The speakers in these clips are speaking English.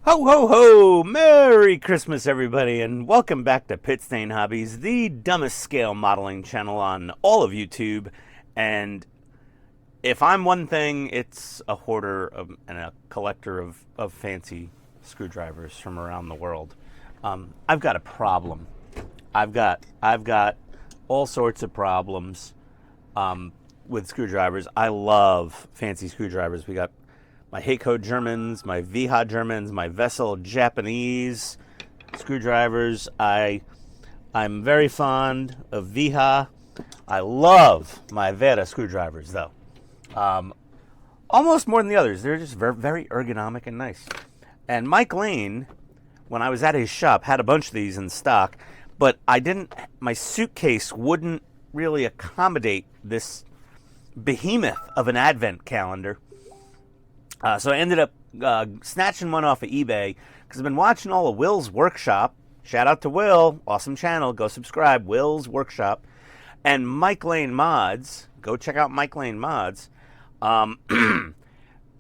Ho, ho, ho! Merry Christmas, everybody, and welcome back to Pitstain Hobbies, the dumbest scale modeling channel on all of YouTube. And if I'm one thing, it's a hoarder and a collector of fancy screwdrivers from around the world. I've got a problem. I've got all sorts of problems with screwdrivers. I love fancy screwdrivers. We got my Heiko Germans, my VH Germans, my Vessel Japanese screwdrivers. I'm very fond of VH. I love my Wera screwdrivers, though. Almost more than the others. They're just very ergonomic and nice. And Mike Lane, when I was at his shop, had a bunch of these in stock, but my suitcase wouldn't really accommodate this behemoth of an advent calendar. So I ended up snatching one off of eBay because I've been watching all of Will's Workshop. Shout out to Will, awesome channel. Go subscribe, Will's Workshop. And Mike Lane Mods. Go check out Mike Lane Mods. To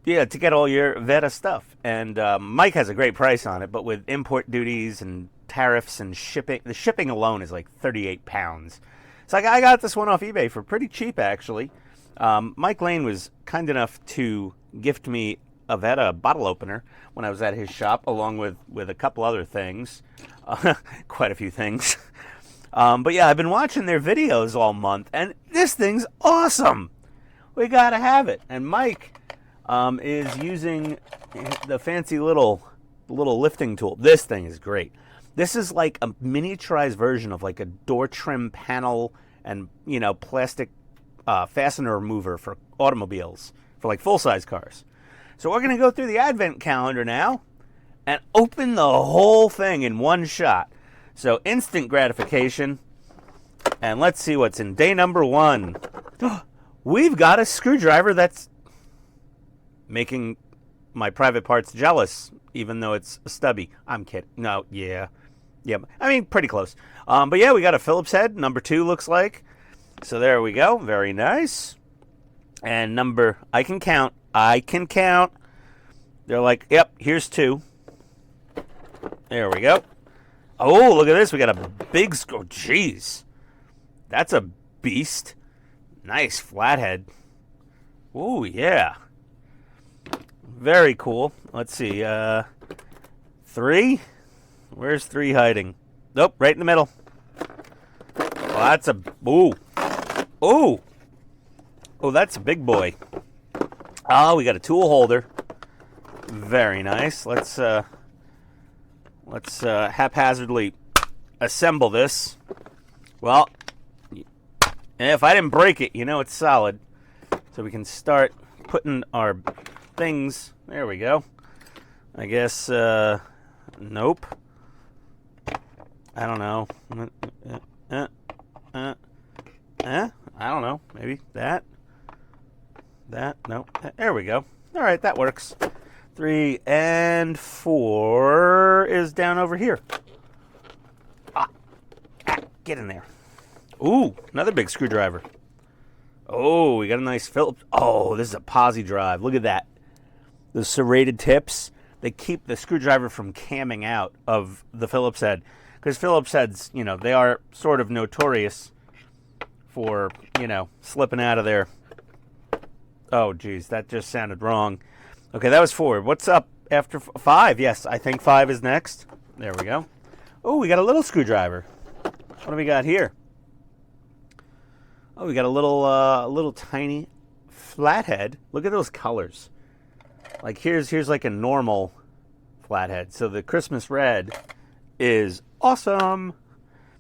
get all your Wera stuff. And Mike has a great price on it, but with import duties and tariffs and shipping, the shipping alone is like 38 pounds. So I got this one off eBay for pretty cheap, actually. Mike Lane was kind enough to gift me a Wera bottle opener when I was at his shop, along with a couple other things, quite a few things. But yeah, I've been watching their videos all month, and this thing's awesome. We gotta have it. And Mike is using the fancy little lifting tool. This thing is great. This is like a miniaturized version of like a door trim panel and plastic fastener remover for automobiles, for like full-size cars. So we're going to go through the advent calendar now and open the whole thing in one shot. So instant gratification. And let's see what's in day number 1. We've got a screwdriver that's making my private parts jealous, even though it's stubby. I'm kidding. No, yeah. I mean, pretty close. But yeah, we got a Phillips head. Number 2 looks like. So there we go. Very nice. And I can count. They're like, yep, here's 2. There we go. Oh, look at this. We got a big screw. Oh, jeez. That's a beast. Nice flathead. Oh, yeah. Very cool. Let's see. 3? Where's 3 hiding? Nope, right in the middle. Well, that's a... Ooh. Oh, that's a big boy. Oh, we got a tool holder. Very nice. Let's haphazardly assemble this. Well, if I didn't break it, it's solid. So we can start putting our things. There we go. I guess, nope. I don't know. I don't know. Maybe that. No. There we go. All right, that works. 3 and 4 is down over here. Get in there. Ooh, another big screwdriver. Oh, we got a nice Phillips. Oh, this is a posi drive. Look at that. The serrated tips, they keep the screwdriver from camming out of the Phillips head. Because Phillips heads, they are sort of notorious for, slipping out of there. Oh, geez, that just sounded wrong. Okay, that was 4. What's up after 5? Yes, I think 5 is next. There we go. Oh, we got a little screwdriver. What do we got here? Oh, we got a little tiny flathead. Look at those colors. Like here's like a normal flathead. So the Christmas red is awesome.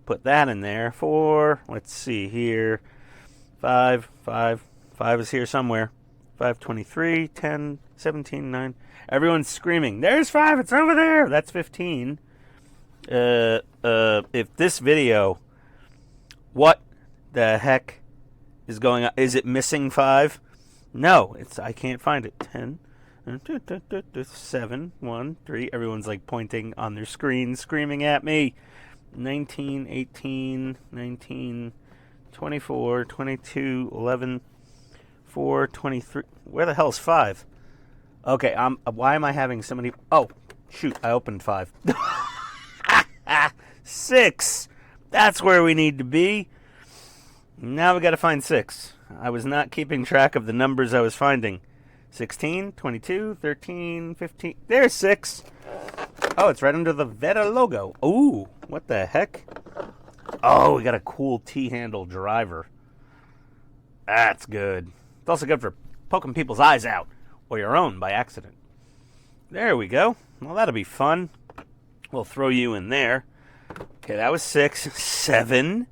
Put that in there for, let's see here, 5 is here somewhere. 5, 23, 10, 17, 9. Everyone's screaming, there's 5, it's over there. That's 15. If this video, what the heck is going on? Is it missing 5? No, I can't find it. 10, 7, 1, 3. Everyone's like pointing on their screen, screaming at me. 19, 18, 19, 24, 22, 11, 4, 23. Where the hell's 5? Okay, why am I having so many? Oh, Shoot, I opened 5. 6. That's where we need to be. Now we got to find 6. I was not keeping track of the numbers I was finding. 16, 22, 13, 15. There's 6. Oh, it's right under the Wera logo. Ooh, what the heck? Oh, we got a cool T-handle driver. That's good. It's also good for poking people's eyes out, or your own by accident. There we go. Well, that'll be fun. We'll throw you in there. Okay, that was 6. 7.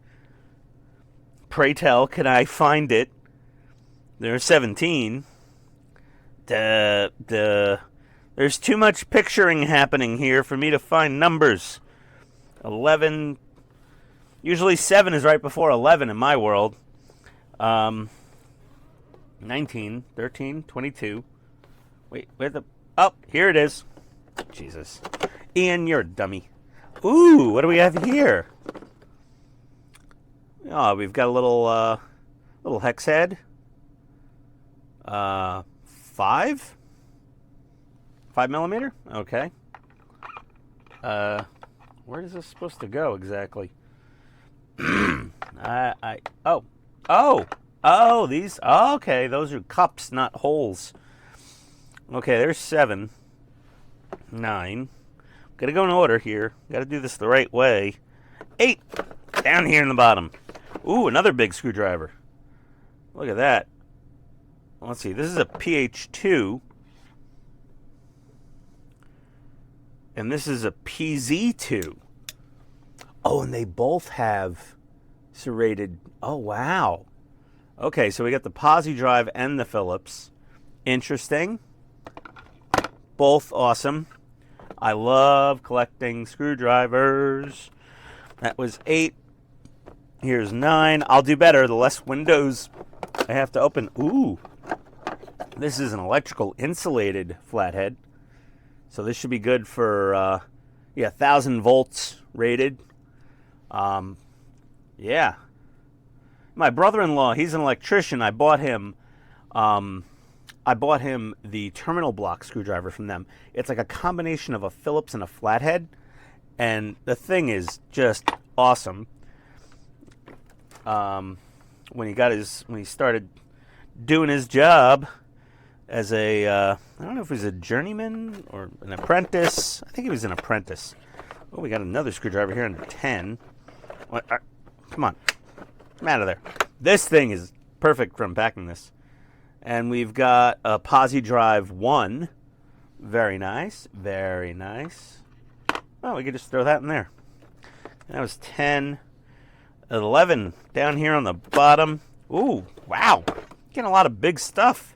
Pray tell, can I find it? There's 17. There's too much picturing happening here for me to find numbers. 11. Usually 7 is right before 11 in my world. 19, 13, 22. Wait, where the... Oh, here it is. Jesus. Ian, you're a dummy. Ooh, what do we have here? Oh, we've got a little hex head. 5? 5 millimeter? Okay. Where is this supposed to go exactly? These, okay, those are cups, not holes. Okay, there's 7. 9. Gotta go in order here. Gotta do this the right way. 8. Down here in the bottom. Ooh, another big screwdriver. Look at that. Let's see, this is a PH2. And this is a PZ2. Oh, and they both have serrated. Oh, wow. Okay, so we got the posi drive and the Phillips. Interesting. Both awesome. I love collecting screwdrivers. That was 8. Here's 9. I'll do better. The less windows I have to open. Ooh. This is an electrical insulated flathead. So this should be good for, 1,000 volts rated. Yeah. My brother-in-law, he's an electrician. I bought him the terminal block screwdriver from them. It's like a combination of a Phillips and a flathead, and the thing is just awesome. When he started doing his job as a, I don't know if he was a journeyman or an apprentice. I think he was an apprentice. Oh, we got another screwdriver here in 10. What? Come on. I'm out of there. This thing is perfect for unpacking this. And we've got a posi drive 1. Very nice. Very nice. Oh, we could just throw that in there. That was 10. 11 down here on the bottom. Ooh, wow. Getting a lot of big stuff.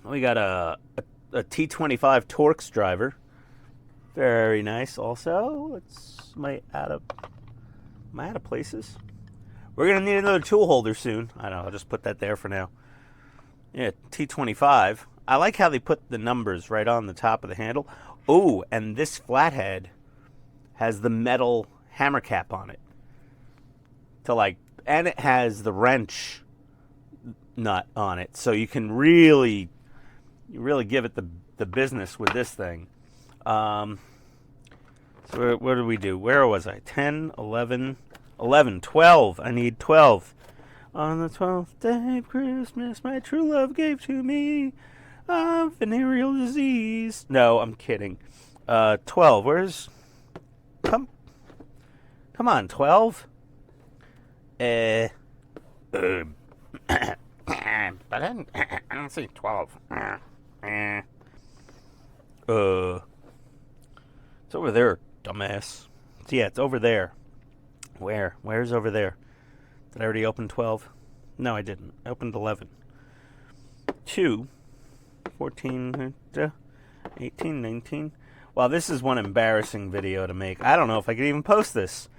We got a T25 Torx driver. Very nice also. Am I out of places? We're going to need another tool holder soon. I don't know. I'll just put that there for now. Yeah, T25. I like how they put the numbers right on the top of the handle. Oh, and this flathead has the metal hammer cap on it. And it has the wrench nut on it. So you can really give it the business with this thing. So what did we do? Where was I? 10, 11, 12. I need 12. On the 12th day of Christmas, my true love gave to me a venereal disease. No, I'm kidding. 12. Where's... Come on, 12? But I don't see 12. It's over there, dumbass. So yeah, it's over there. Where? Where's over there? Did I already open 12? No, I didn't. I opened 11. 2, 14, 18, 19. Wow, this is one embarrassing video to make. I don't know if I could even post this.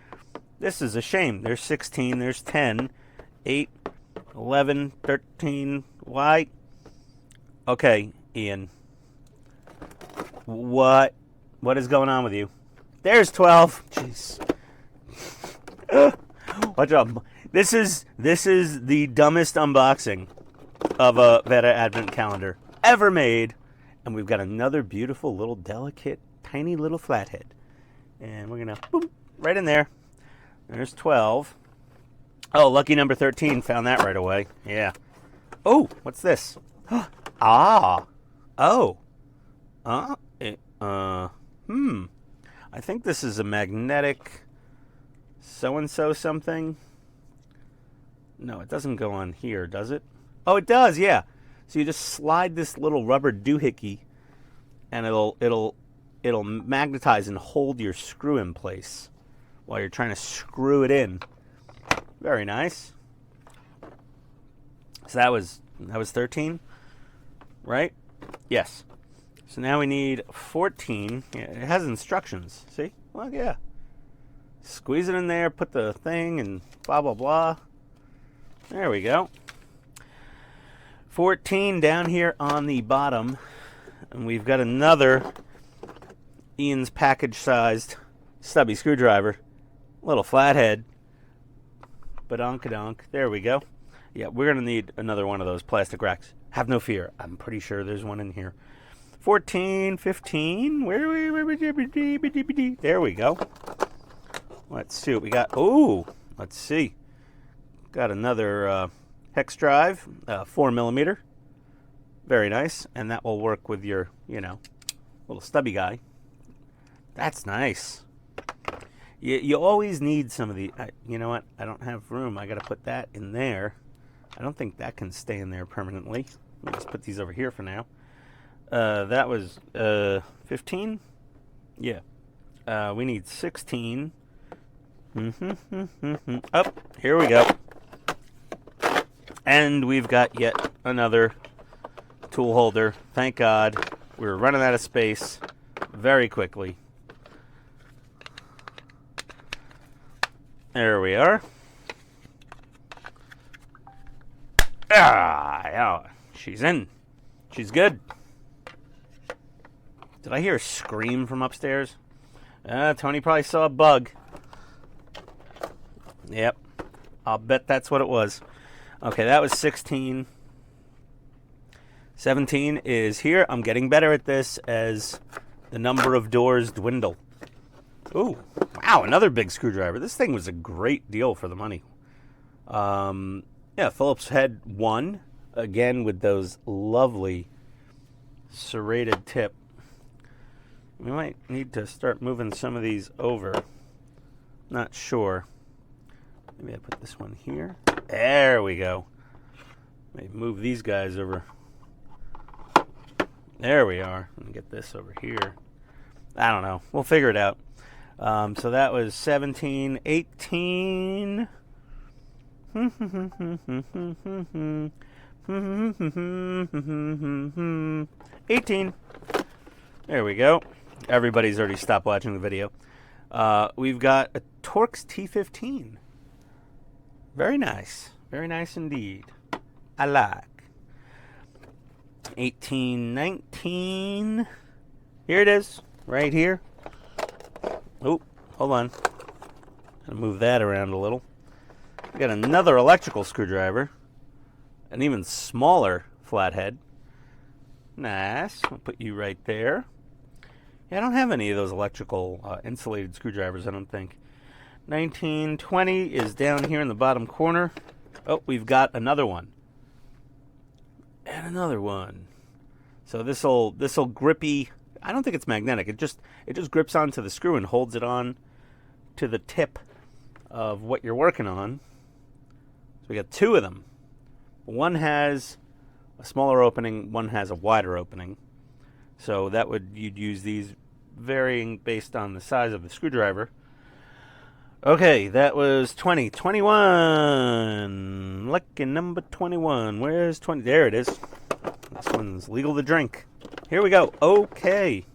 This is a shame. There's 16, there's 10, 8, 11, 13. Why? Okay, Ian. What is going on with you? There's 12. Jeez. Watch out. This is the dumbest unboxing of a Wera Advent calendar ever made. And we've got another beautiful little delicate, tiny little flathead. And we're going to, boom, right in there. There's 12. Oh, lucky number 13. Found that right away. Yeah. Oh, what's this? Ah. Oh. I think this is a magnetic so-and-so something. No, it doesn't go on here, does it? Oh, it does, yeah. So you just slide this little rubber doohickey, and it'll magnetize and hold your screw in place while you're trying to screw it in. Very nice. So that was 13, right? Yes. So now we need 14. Yeah, it has instructions. See? Well, yeah. Squeeze it in there, put the thing, and blah, blah, blah. There we go. 14 down here on the bottom. And we've got another Ian's package-sized stubby screwdriver. Little flathead. Badonkadonk. There we go. Yeah, we're going to need another one of those plastic racks. Have no fear. I'm pretty sure there's one in here. 14, 15. There we go. Let's see what we got. Ooh, let's see. Got another hex drive, 4mm. Very nice. And that will work with your, little stubby guy. That's nice. You always need some of the, you know what? I don't have room. I got to put that in there. I don't think that can stay in there permanently. Let me just put these over here for now. That was 15? Yeah. We need 16. Up. Here we go. And we've got yet another tool holder. Thank God. We were running out of space very quickly. There we are. Yeah. She's in. She's good. Did I hear a scream from upstairs? Tony probably saw a bug. Yep. I'll bet that's what it was. Okay, that was 16. 17 is here. I'm getting better at this as the number of doors dwindle. Ooh. Wow, another big screwdriver. This thing was a great deal for the money. Yeah, Phillips head 1. Again, with those lovely serrated tip. We might need to start moving some of these over. Not sure. Maybe I put this one here. There we go. Maybe move these guys over. There we are. Let me get this over here. I don't know. We'll figure it out. So that was 17, 18. 18. There we go. Everybody's already stopped watching the video. We've got a Torx T15. Very nice. Very nice indeed. I like. 18, 19. Here it is. Right here. Oh, hold on. Gotta move that around a little. We got another electrical screwdriver. An even smaller flathead. Nice. I'll put you right there. Yeah, I don't have any of those electrical insulated screwdrivers, I don't think. 19, 20 is down here in the bottom corner. Oh, we've got another one. And another one. So this'll grippy. I don't think it's magnetic. It just grips onto the screw and holds it on to the tip of what you're working on. So we got two of them. One has a smaller opening, one has a wider opening. So you'd use these varying based on the size of the screwdriver. Okay, that was 20. 21. Lucky number 21. Where's 20? There it is. This one's legal to drink. Here we go. Okay.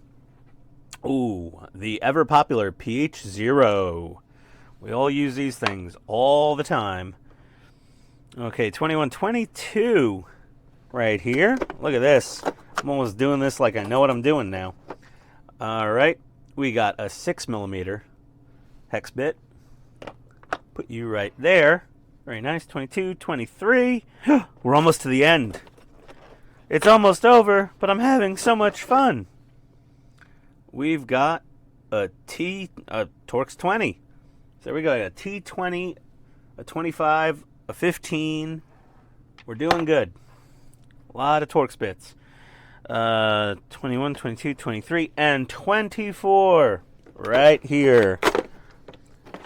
Ooh, the ever popular pH 0. We all use these things all the time. Okay, 21, 22. Right here. Look at this. I'm almost doing this like I know what I'm doing now. All right. We got a 6mm hex bit. Put you right there. Very nice. 22, 23. We're almost to the end. It's almost over, but I'm having so much fun. We've got a Torx 20. So there we go. A T20, a 25, a 15. We're doing good. A lot of Torx bits. 21, 22, 23, and 24. Right here.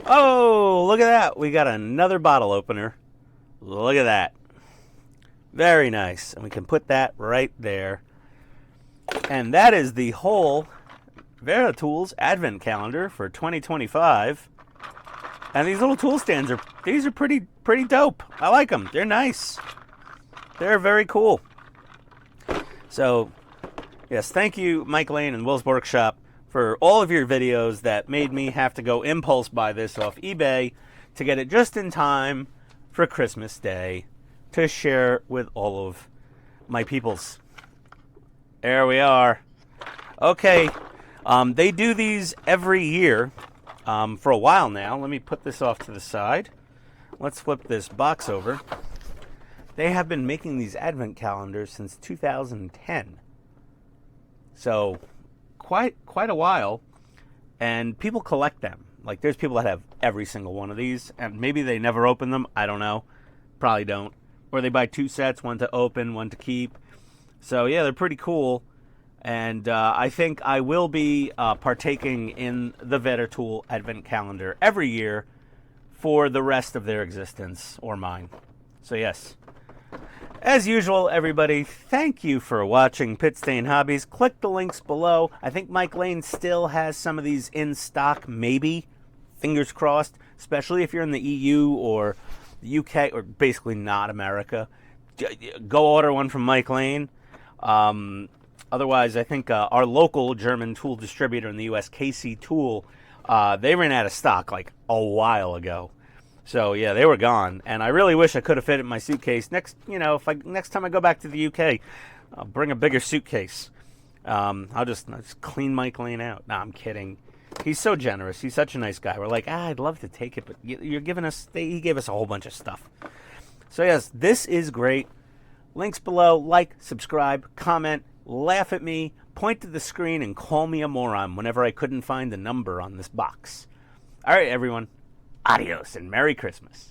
Oh, look at that. We got another bottle opener. Look at that. Very nice. And we can put that right there. And that is the whole Wera Tools Advent Calendar for 2025. And these little tool stands are pretty dope. I like them. They're nice. They're very cool. So, yes, thank you, Mike Lane and Will's Workshop, for all of your videos that made me have to go impulse buy this off eBay to get it just in time for Christmas Day to share with all of my peoples. There we are. Okay, they do these every year for a while now. Let me put this off to the side. Let's flip this box over. They have been making these advent calendars since 2010. So quite a while, and people collect them. Like, there's people that have every single one of these, and maybe they never open them. I don't know. Probably don't. Or they buy two sets, one to open, one to keep. So yeah, they're pretty cool. And I think I will be partaking in the Wera Tool Advent Calendar every year for the rest of their existence, or mine. So yes. As usual, everybody, thank you for watching Pit Stain Hobbies. Click the links below. I think Mike Lane still has some of these in stock, maybe. Fingers crossed, especially if you're in the EU or the UK, or basically not America. Go order one from Mike Lane. Otherwise, I think our local German tool distributor in the US, KC Tool, they ran out of stock like a while ago. So yeah, they were gone, and I really wish I could have fit it in my suitcase. Next time I go back to the UK, I'll bring a bigger suitcase. I'll just clean Mike Lane out. Nah, I'm kidding. He's so generous. He's such a nice guy. We're like, I'd love to take it, but you're giving us. He gave us a whole bunch of stuff. So yes, this is great. Links below. Like, subscribe, comment, laugh at me, point to the screen, and call me a moron whenever I couldn't find the number on this box. All right, everyone. Adios and Merry Christmas.